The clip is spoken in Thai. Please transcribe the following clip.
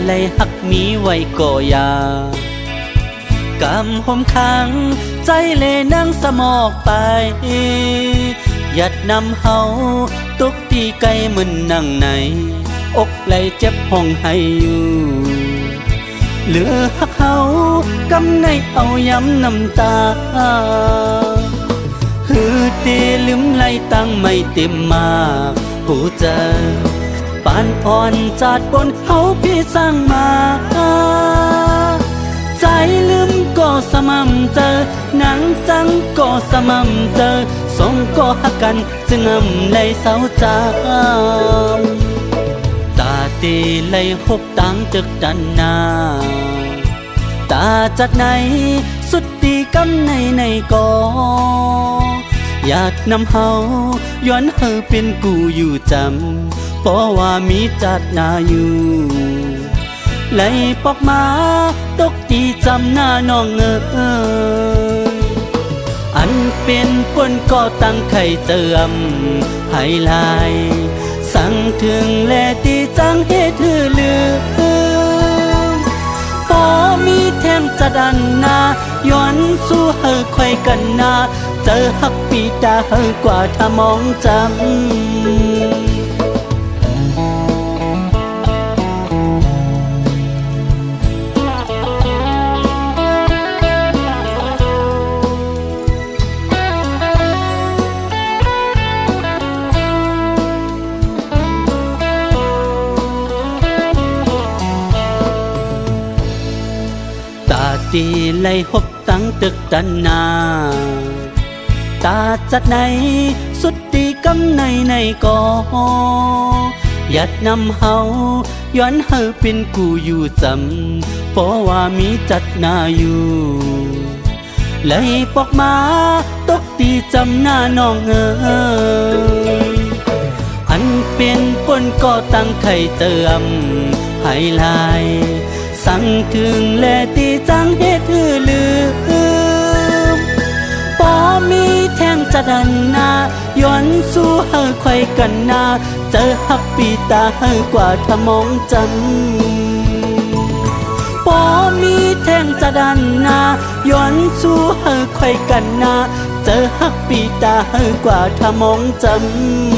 ไล่หักมีไว้ก็อยากำห่มขังใจเลนั่งสมอกไปยัดนำเฮาตุกตีไกลมึนนั่งในอกไหลเจ็บห้องให้อยู่เหลือหักเฮากำในเอาย้ำน้ำตาฮือตีลืมไหลตั้งไม่เต็มมากผู้เจอปานอ่อนจาดบนเฮาพี่สร้างมาใจลืมก็สม่ำเจอหนังจังก็สม่ำเจอสองก็หักกันจึงนำไหลเศร้าจามตาตีไหลหบตังจึกดันนาตาจัดไหนสุดตีกำในก็อยากนำเฮาย้อนเฮอเป็นกูอยู่จำเพราะว่ามีจัดนาอยู่ไหลปอกมาตกตีจำหน้าน้องอันเป็นปนก็ตั้งไข่เติมให้ลายสั่งถึงแลตีจังเหตุลืมพอมีแทงจะดันนาย้อนสู้เฮอคอยกันนาเจอหักปีตาเฮอกว่าถ้ามองจำตีไล่หบตั้งตึกดันนาตาจัดไหนสุดตีกำในก็ยัดนำเฮาย้อนเฮอเป็นกูอยู่จำเพราะว่ามีจัดนาอยู่ไล่ปอกมาตกตีจำหน้าน้องอันเป็นปนก็ตั้งไข่เติมให้ลายสั่งถึงแลตีจังเหตุลืมพอมีแทงจะดันนาย้อนสู้เฮอคอยกันนาเจอหักปีตาเฮอกว่าถ้ามองจำพอมีแทงจะดันนาย้อนสู้เฮอคอยกันนาเจอหักปีตาเฮอกว่าถ้ามองจำ